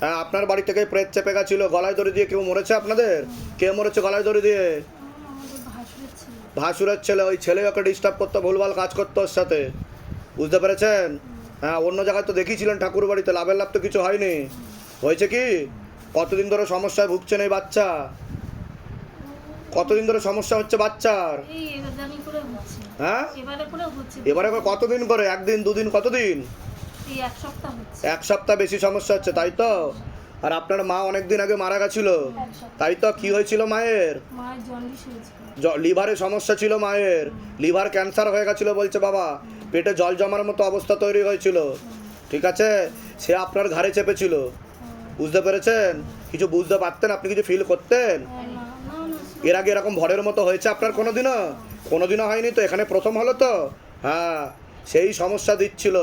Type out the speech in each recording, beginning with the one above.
হ্যাঁ, আপনার বাড়ি থেকে প্রেত চেপে গেছিল, গলায় দড়ি দিয়ে কেউ মরেছে আপনাদের? কে মরেছে গলায় দড়ি দিয়ে? আমাদের ভাসুরের ছিল। ভাসুরের ছেলে, ওই ছেলে ওকে ডিস্টার্ব করতো, ভুলভাল কাজ করতো ওর সাথে, বুঝতে পেরেছেন? হ্যাঁ, অন্য জায়গায় তো দেখিয়েছিলেন ঠাকুর বাড়িতে, লাভের লাভ তো কিছু হয়নি। হয়েছে কি? কতদিন ধরে সমস্যায় ভুগছেন এই বাচ্চা? কতদিন ধরে সমস্যা হচ্ছে বাচ্চার? এই এবারে করে হচ্ছে। হ্যাঁ, এবারে করে হচ্ছে। এবারে কতদিন করে? একদিন দুদিন, কতদিন? এই এক সপ্তাহ হচ্ছে। এক সপ্তাহ বেশি সমস্যা হচ্ছে, তাই তো? আর আপনার মা অনেক দিন আগে মারা গেছিল, তাই তো? কি হয়েছিল মায়ের? মায়ের জন্ডিস হয়েছিল। লিভারে সমস্যা ছিল মায়ের, লিভার ক্যান্সার হয়ে গেছিল বলছে বাবা, পেটে জল জমার মতো অবস্থা তৈরি হয়েছিল, ঠিক আছে? সে আপনার ঘাড়ে চেপেছিল, বুঝতে পেরেছেন? কিছু বুঝতে পারতেন আপনি? কিছু ফিল করতেন? না না না এর আগে এরকম ভরের মতো হয়েছে আপনার কোনোদিনও? কোনোদিনও হয়নি তো, এখানে প্রথম হলো তো? হ্যাঁ, সেই সমস্যা দিচ্ছিল।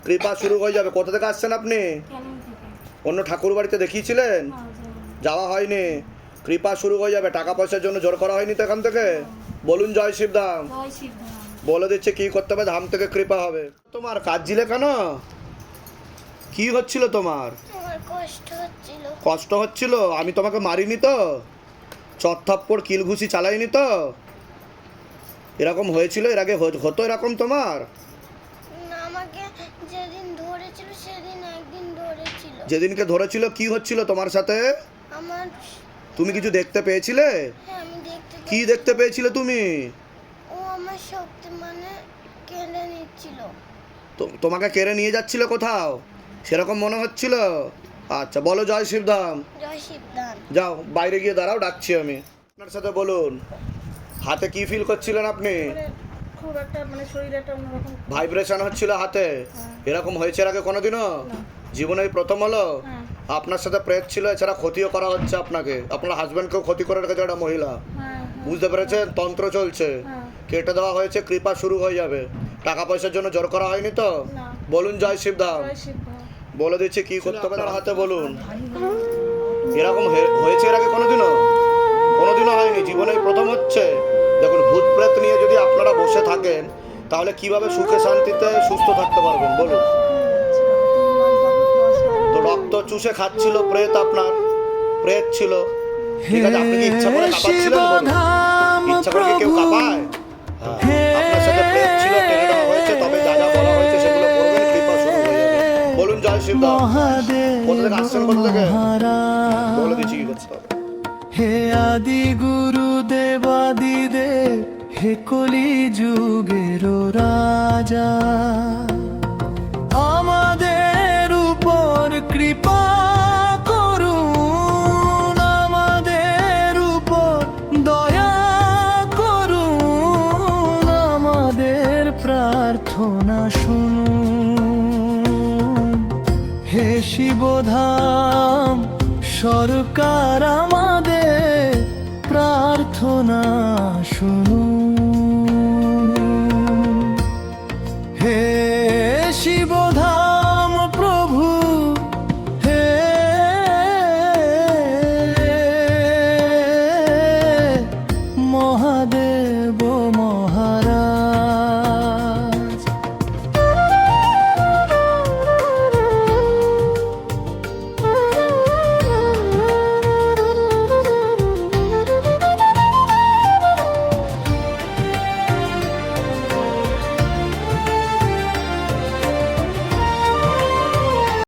কৃপা শুরু হয়ে যাবে। কোথা থেকে আসছেন আপনি? কেন থেকে? অন্য ঠাকুর বাড়িতে দেখিয়েছিলেন? না জানি। যাওয়া হয়নি। কৃপা শুরু হয়ে যাবে। টাকা পয়সার জন্য জোর করা হয়নি তো এখান থেকে? বলুন জয় শিবধাম। জয় শিবধাম। বলে দিচ্ছে কি করতে হবে, ধাম থেকে কৃপা হবে। তোমার কাঁদছিলে কেন? কি হচ্ছিল তোমার? আমার কষ্ট হচ্ছিল। কষ্ট হচ্ছিল? আমি তোমাকে মারিনি তো? চত্থাপ্পড় কিলঘুষি চালাইনি তো? এরকম হয়েছিল এর আগে? হতো এরকম তোমার? না, আমাকে যেদিন ধরেছিল সেদিন একদিন ধরেছিল। যেদিনকে ধরেছিল কি হচ্ছিল তোমার সাথে? আমার তুমি কিছু দেখতে পেয়েছিলে? হ্যাঁ, আমি দেখতে কি দেখতে পেয়েছিলে তুমি? ও আমার শক্তি মানে কেড়ে নিচ্ছিল। তোমাকে কেড়ে নিয়ে যাচ্ছিল কোথাও, সেরকম মনে হচ্ছিল? আচ্ছা, বলো জয় শিবধাম। জয় শিবধাম। যাও, বাইরে গিয়ে দাঁড়াও, ডাকছি আমি। আপনার সাথে বলুন, হাতে কি ফিল করছিলেন আপনি? খুব একটা মানে শরীরে একটা অন্যরকম। ভাইব্রেশন হচ্ছিল হাতে? এরকম হয়েছে এর আগে কোনোদিনও? জীবনে এই প্রথম হলো? হ্যাঁ। আপনার সাথে প্রেত ছিল, এছাড়া ক্ষতিও করা হচ্ছে আপনাকে। আপনার হাজব্যান্ডকেও ক্ষতি করে রেখেছে একটা মহিলা, হ্যাঁ বুঝতে পেরেছেন? তন্ত্র চলছে, হ্যাঁ। কেটে দেওয়া হয়েছে, কৃপা শুরু হয়ে যাবে। টাকা পয়সার জন্য জোর করা হয়নি তো? না। বলুন জয় শিবধাম। জয় শিবধাম। বলে দিচ্ছি কি করতে হবে আপনার হাতে, বলুন। এরকম হয়েছে এর আগে কোনোদিনও? কোনোদিনও হয়নি, জীবনেই প্রথম হচ্ছে। দেখুন, ভূত প্রেত নিয়ে যদি আপনারা বসে থাকেন তাহলে কিভাবে সুখে শান্তিতে সুস্থ থাকতে পারবেন বলুন? তো রক্ত চুষে খাচ্ছিল প্রেত, আপনার প্রেত ছিল, ঠিক আছে? আপনি কি ইচ্ছা করে কাঁপাচ্ছিলেন? বলুন, ইচ্ছা করে কি কেউ কাঁপায়? হ্যাঁ, আপনার সাথে প্রেত ছিল, টেনে দেওয়া হয়েছে, তবে যা যা বলা হয়েছে সেগুলো করবেন, কৃপা শুরু হয়ে যাবে। বলুন জয় শিবধাম। কোথা থেকে আসছেন, কোথা থেকে? বলে দিচ্ছি কি করতে হবে। হে আদি গুরু দেবাদি দেব, হে কলি যুগের রাজা, আমাদের উপর কৃপা করুন, আমাদের উপর দয়া করুন, আমাদের প্রার্থনা শুনুন। হে শিবধাম সরকার, আমাদের প্রার্থনা শুনুন।